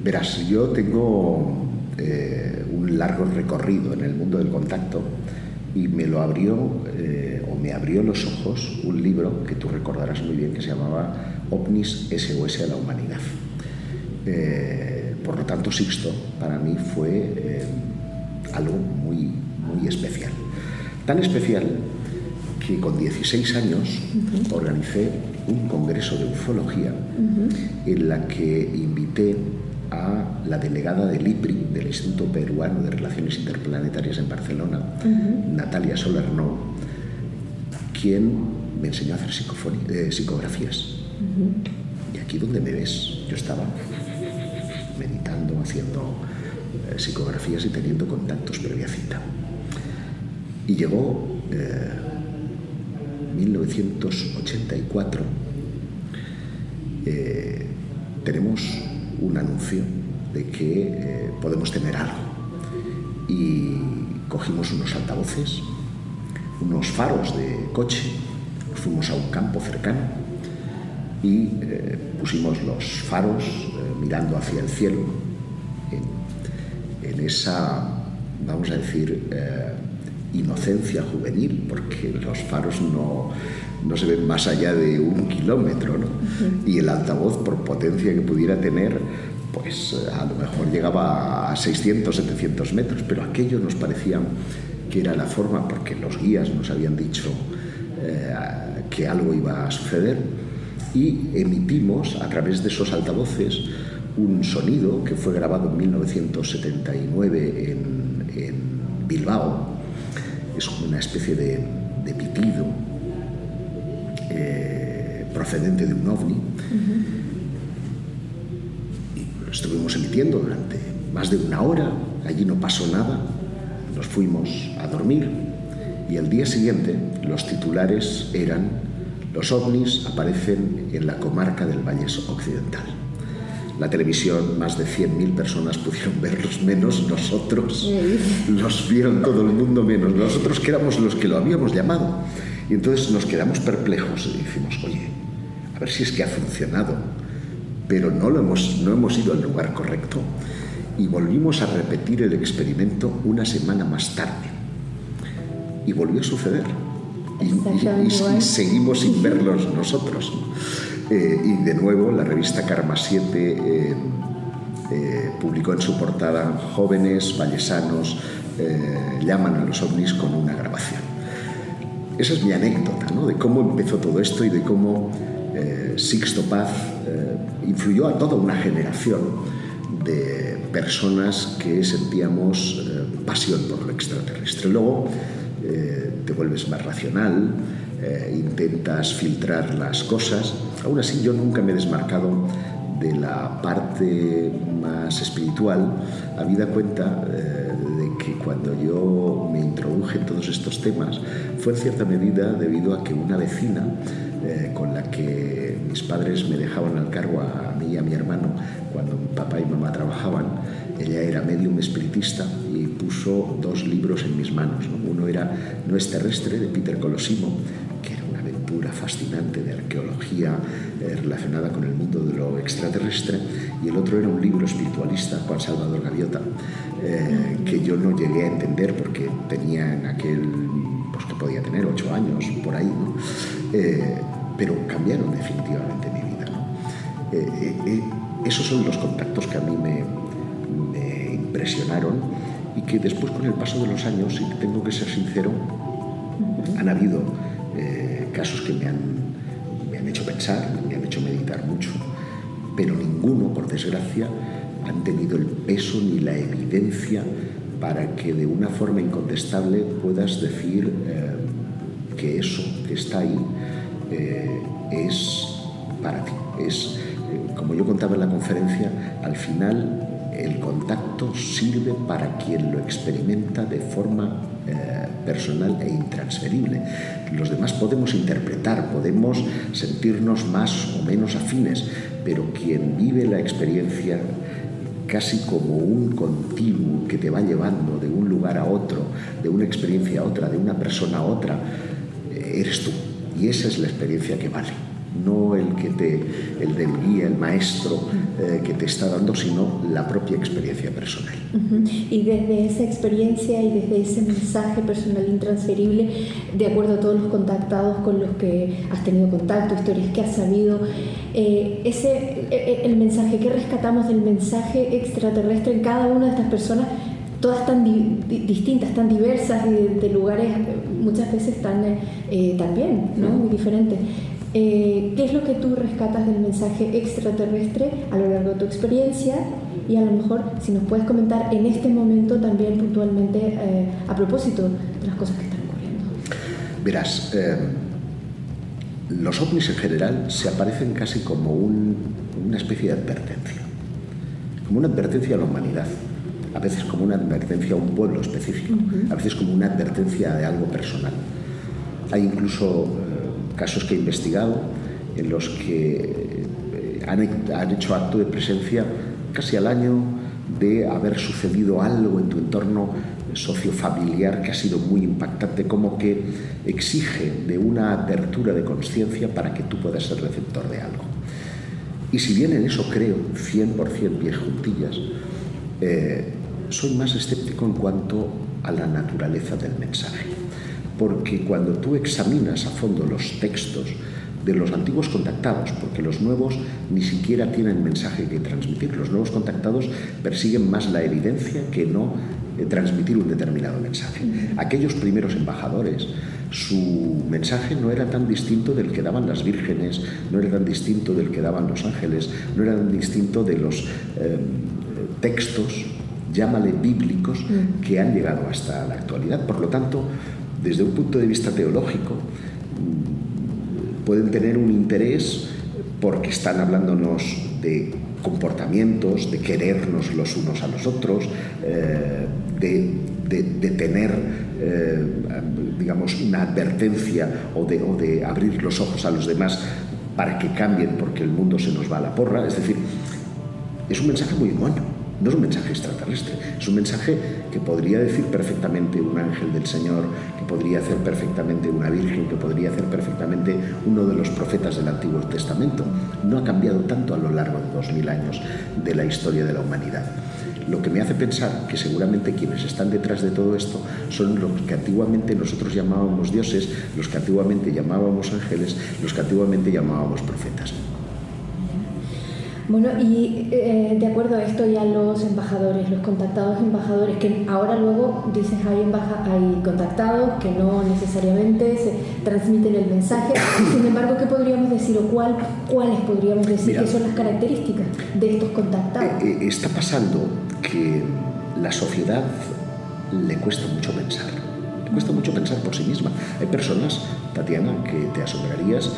Verás, yo tengo un largo recorrido en el mundo del contacto y me lo abrió, o me abrió los ojos, un libro que tú recordarás muy bien que se llamaba OVNIS SOS a la humanidad. Por lo tanto, Sixto para mí fue algo muy, muy especial. Tan especial que con 16 años organicé un congreso de ufología en la que invité a la delegada del IPRI, del Instituto Peruano de Relaciones Interplanetarias en Barcelona, Natalia Soler-No, quien me enseñó a hacer psicografías. Y aquí donde me ves, yo estaba meditando, haciendo psicografías y teniendo contactos previa cita. Y llegó 1984, tenemos un anuncio de que podemos tener algo, y cogimos unos altavoces, unos faros de coche, fuimos a un campo cercano y pusimos los faros mirando hacia el cielo en esa, vamos a decir, inocencia juvenil, porque los faros no se ven más allá de 1 kilómetro, ¿no? Y el altavoz, por potencia que pudiera tener, pues a lo mejor llegaba a 600, 700 metros, pero aquello nos parecía que era la forma, porque los guías nos habían dicho que algo iba a suceder, y emitimos a través de esos altavoces un sonido que fue grabado en 1979 en Bilbao. Es una especie de pitido procedente de un ovni. Y lo estuvimos emitiendo durante más de 1 hora. Allí no pasó nada. Nos fuimos a dormir y al día siguiente los titulares eran: los ovnis aparecen en la comarca del Vallés Occidental. La televisión, más de 100.000 personas pudieron verlos, menos nosotros. Los vieron todo el mundo menos nosotros, que éramos los que lo habíamos llamado. Y entonces nos quedamos perplejos y dijimos: oye, a ver si es que ha funcionado, pero no hemos ido al lugar correcto. Y volvimos a repetir el experimento 1 semana más tarde. Y volvió a suceder. Y seguimos sin verlos nosotros. Y de nuevo la revista Karma 7 publicó en su portada: jóvenes vallesanos llaman a los ovnis con una grabación. Esa es mi anécdota, ¿no? De cómo empezó todo esto y de cómo Sixto Paz influyó a toda una generación de personas que sentíamos pasión por lo extraterrestre. Luego te vuelves más racional, intentas filtrar las cosas. Aún así, yo nunca me he desmarcado de la parte más espiritual, habida cuenta de que cuando yo me introduje en todos estos temas fue en cierta medida debido a que una vecina con la que mis padres me dejaban al cargo a mí y a mi hermano cuando mi papá y mamá trabajaban, ella era médium espiritista y puso 2 libros en mis manos, ¿no? Uno era No es terrestre, de Peter Colosimo, que era una aventura fascinante de arqueología relacionada con el mundo de lo extraterrestre, y el otro era un libro espiritualista, Juan Salvador Gaviota, que yo no llegué a entender porque tenía en aquel, pues que podía tener 8 años, por ahí, ¿no? Pero cambiaron definitivamente mi vida, ¿no? Esos son los contactos que a mí me impresionaron y que después, con el paso de los años, y tengo que ser sincero, han habido casos que me han hecho pensar, me han hecho meditar mucho, pero ninguno, por desgracia, han tenido el peso ni la evidencia para que de una forma incontestable puedas decir que eso que está ahí es para ti. Es, como yo contaba en la conferencia, al final el contacto sirve para quien lo experimenta de forma personal e intransferible. Los demás podemos interpretar, podemos sentirnos más o menos afines, pero quien vive la experiencia casi como un continuo que te va llevando de un lugar a otro, de una experiencia a otra, de una persona a otra, eres tú. Y esa es la experiencia que vale. no el del guía, el maestro que te está dando, sino la propia experiencia personal. Y desde esa experiencia y desde ese mensaje personal intransferible, de acuerdo a todos los contactados con los que has tenido contacto, historias que has sabido, el mensaje que rescatamos del mensaje extraterrestre en cada una de estas personas, todas tan distintas, tan diversas, de lugares muchas veces también, ¿no? Muy diferentes. ¿Qué es lo que tú rescatas del mensaje extraterrestre a lo largo de tu experiencia? Y a lo mejor, si nos puedes comentar en este momento también puntualmente a propósito de las cosas que están ocurriendo. Verás, los ovnis en general se aparecen casi como una especie de advertencia, como una advertencia a la humanidad, a veces como una advertencia a un pueblo específico, a veces como una advertencia de algo personal. Hay incluso casos que he investigado en los que han hecho acto de presencia casi al año de haber sucedido algo en tu entorno sociofamiliar que ha sido muy impactante, como que exige de una apertura de conciencia para que tú puedas ser receptor de algo. Y si bien en eso creo 100% pies juntillas, soy más escéptico en cuanto a la naturaleza del mensaje. Porque cuando tú examinas a fondo los textos de los antiguos contactados, porque los nuevos ni siquiera tienen mensaje que transmitir, los nuevos contactados persiguen más la evidencia que no transmitir un determinado mensaje. Aquellos primeros embajadores, su mensaje no era tan distinto del que daban las vírgenes, no era tan distinto del que daban los ángeles, no era tan distinto de los textos, llámale bíblicos, que han llegado hasta la actualidad. Por lo tanto, desde un punto de vista teológico, pueden tener un interés porque están hablándonos de comportamientos, de querernos los unos a los otros, de tener, digamos, una advertencia o de abrir los ojos a los demás para que cambien porque el mundo se nos va a la porra. Es decir, es un mensaje muy humano. No es un mensaje extraterrestre, es un mensaje que podría decir perfectamente un ángel del Señor, que podría hacer perfectamente una virgen, que podría hacer perfectamente uno de los profetas del Antiguo Testamento. No ha cambiado tanto a lo largo de 2000 años de la historia de la humanidad. Lo que me hace pensar que seguramente quienes están detrás de todo esto son los que antiguamente nosotros llamábamos dioses, los que antiguamente llamábamos ángeles, los que antiguamente llamábamos profetas. Bueno, y de acuerdo a esto ya los embajadores, los contactados embajadores, que ahora luego dices hay contactados que no necesariamente se transmiten el mensaje, sin embargo, ¿qué podríamos decir o cuáles podríamos decir que son las características de estos contactados? Está pasando que la sociedad le cuesta mucho pensar, por sí misma. Hay personas, Tatiana, que te asombrarías,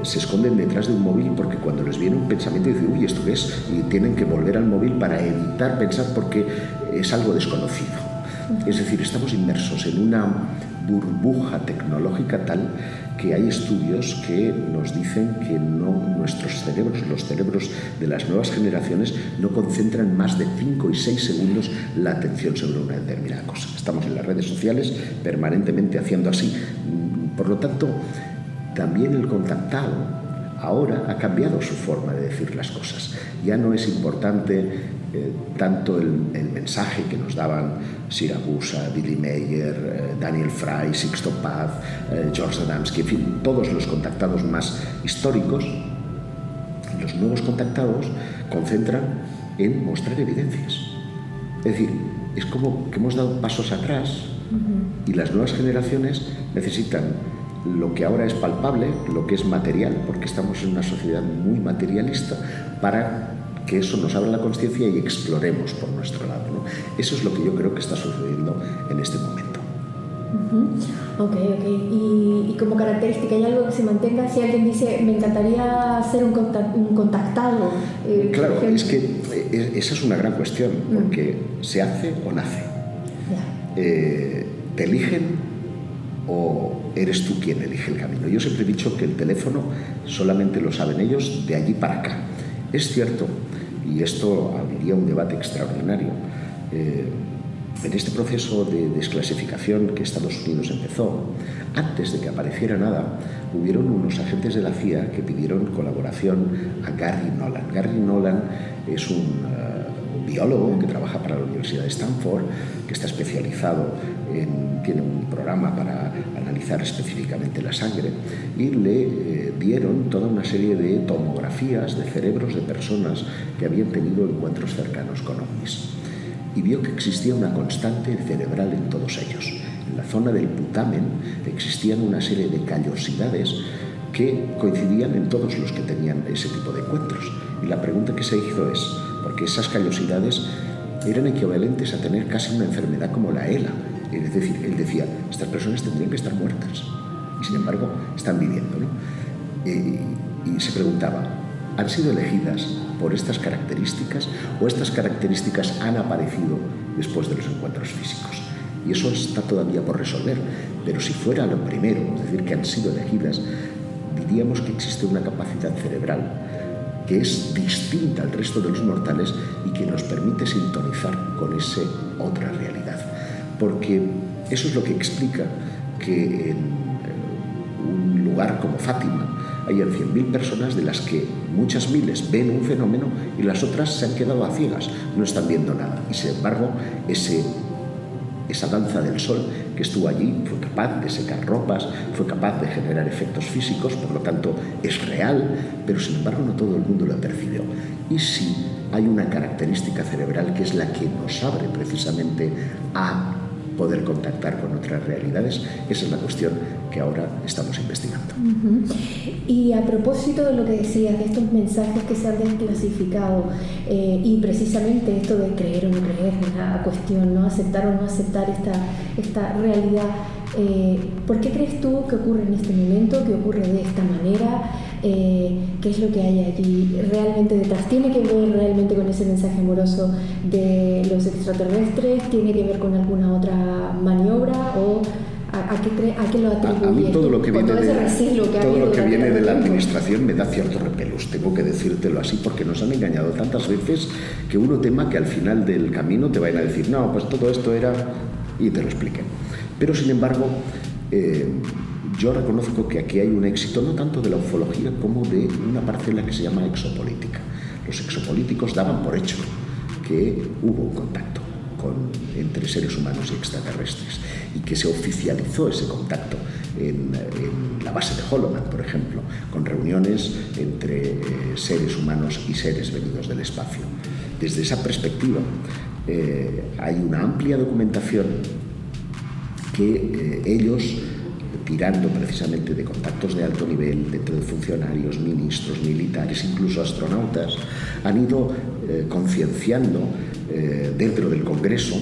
se esconden detrás de un móvil porque cuando les viene un pensamiento dicen, uy, ¿esto qué es? Y tienen que volver al móvil para evitar pensar porque es algo desconocido. Es decir, estamos inmersos en una burbuja tecnológica tal que hay estudios que nos dicen que nuestros cerebros, los cerebros de las nuevas generaciones, no concentran más de 5 y 6 segundos la atención sobre una determinada cosa. Estamos en las redes sociales permanentemente haciendo así. Por lo tanto, también el contactado ahora ha cambiado su forma de decir las cosas. Ya no es importante tanto el mensaje que nos daban Siragusa, Billy Mayer, Daniel Fry, Sixto Paz, George Adamski, en fin, todos los contactados más históricos. Los nuevos contactados concentran en mostrar evidencias. Es decir, es como que hemos dado pasos atrás y las nuevas generaciones necesitan lo que ahora es palpable, lo que es material, porque estamos en una sociedad muy materialista, para que eso nos abra la conciencia y exploremos por nuestro lado, ¿no? Eso es lo que yo creo que está sucediendo en este momento. Ok. Y como característica, ¿hay algo que se mantenga? Si alguien dice, me encantaría ser un contactado. Claro, es que esa es una gran cuestión, porque ¿se hace o nace? ¿Te eligen o eres tú quien elige el camino? Yo siempre he dicho que el teléfono solamente lo saben ellos de allí para acá. Es cierto, y esto abriría un debate extraordinario, En este proceso de desclasificación que Estados Unidos empezó, antes de que apareciera nada, hubieron unos agentes de la CIA que pidieron colaboración a Gary Nolan. Gary Nolan es un biólogo que trabaja para la Universidad de Stanford, que está especializado tiene un programa para analizar específicamente la sangre, y le dieron toda una serie de tomografías de cerebros de personas que habían tenido encuentros cercanos con ovnis. Y vio que existía una constante cerebral en todos ellos. En la zona del putamen existían una serie de callosidades que coincidían en todos los que tenían ese tipo de encuentros. Y la pregunta que se hizo es, porque esas callosidades eran equivalentes a tener casi una enfermedad como la ELA. Es decir, él decía, estas personas tendrían que estar muertas y sin embargo están viviendo, ¿no? Y se preguntaba, ¿han sido elegidas por estas características o estas características han aparecido después de los encuentros físicos? Y eso está todavía por resolver, pero si fuera lo primero, es decir, que han sido elegidas, diríamos que existe una capacidad cerebral que es distinta al resto de los mortales y que nos permite sintonizar con esa otra realidad. Porque eso es lo que explica que en un lugar como Fátima hayan 100.000 personas de las que muchas miles ven un fenómeno y las otras se han quedado a ciegas, no están viendo nada. Y sin embargo, esa danza del sol que estuvo allí fue capaz de secar ropas, fue capaz de generar efectos físicos, por lo tanto es real, pero sin embargo no todo el mundo lo percibió. Y sí hay una característica cerebral que es la que nos abre precisamente a poder contactar con otras realidades. Esa es la cuestión que ahora estamos investigando. Y a propósito de lo que decías, de estos mensajes que se han desclasificado, y precisamente esto de creer o no creer, la cuestión, ¿no? Aceptar o no aceptar esta realidad, ¿por qué crees tú que ocurre en este momento, que ocurre de esta manera? ¿Qué es lo que hay allí realmente detrás? ¿Tiene que ver realmente con ese mensaje amoroso de los extraterrestres? ¿Tiene que ver con alguna otra maniobra? ¿O a qué lo atribuyes? A mí todo lo que viene, de la tiempo? Administración me da cierto repelús, tengo que decírtelo así, porque nos han engañado tantas veces que uno tema que al final del camino te vayan a decir, no, pues todo esto era... y te lo expliquen. Pero sin embargo, yo reconozco que aquí hay un éxito no tanto de la ufología como de una parcela que se llama exopolítica. Los exopolíticos daban por hecho que hubo un contacto entre seres humanos y extraterrestres y que se oficializó ese contacto en la base de Holloman, por ejemplo, con reuniones entre seres humanos y seres venidos del espacio. Desde esa perspectiva hay una amplia documentación que ellos, tirando precisamente de contactos de alto nivel dentro de funcionarios, ministros, militares, incluso astronautas, han ido concienciando dentro del Congreso,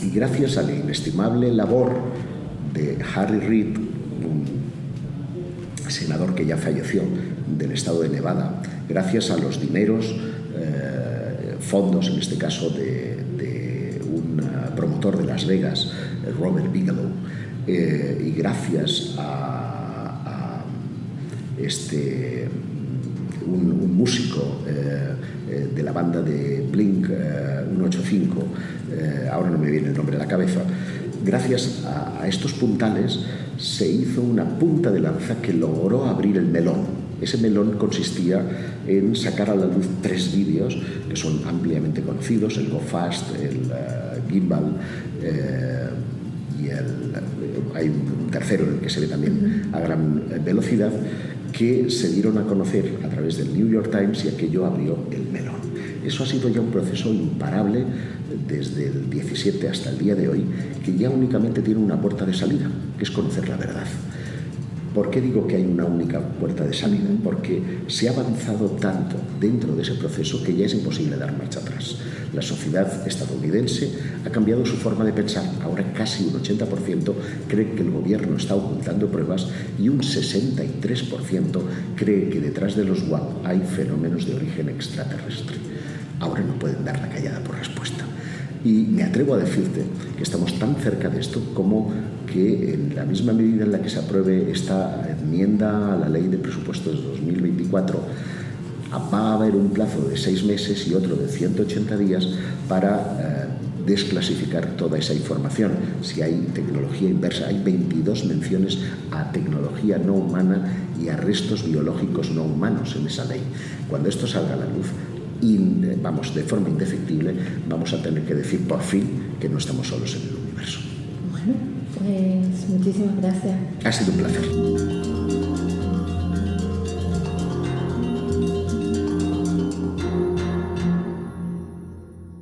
y gracias a la inestimable labor de Harry Reid, un senador que ya falleció del estado de Nevada, gracias a los dineros, fondos en este caso de un promotor de Las Vegas, Robert Bigelow, y gracias a un músico de la banda de Blink 185, ahora no me viene el nombre a la cabeza, gracias a estos puntales se hizo una punta de lanza que logró abrir el melón. Ese melón consistía en sacar a la luz 3 vídeos que son ampliamente conocidos, el Go Fast, el Gimbal, y hay un tercero en el que se ve también a gran velocidad, que se dieron a conocer a través del New York Times, y aquello abrió el melón. Eso ha sido ya un proceso imparable desde el 17 hasta el día de hoy, que ya únicamente tiene una puerta de salida, que es conocer la verdad. ¿Por qué digo que hay una única puerta de salida? Porque se ha avanzado tanto dentro de ese proceso que ya es imposible dar marcha atrás. La sociedad estadounidense ha cambiado su forma de pensar. Ahora casi un 80% cree que el gobierno está ocultando pruebas y un 63% cree que detrás de los UAP hay fenómenos de origen extraterrestre. Ahora no pueden dar la callada por respuesta. Y me atrevo a decirte que estamos tan cerca de esto como que en la misma medida en la que se apruebe esta enmienda a la ley de presupuestos de 2024, va a haber un plazo de 6 meses y otro de 180 días para desclasificar toda esa información. Si hay tecnología inversa, hay 22 menciones a tecnología no humana y a restos biológicos no humanos en esa ley. Cuando esto salga a la luz, de forma indefectible, vamos a tener que decir por fin que no estamos solos en el universo. Bueno, pues muchísimas gracias. Ha sido un placer.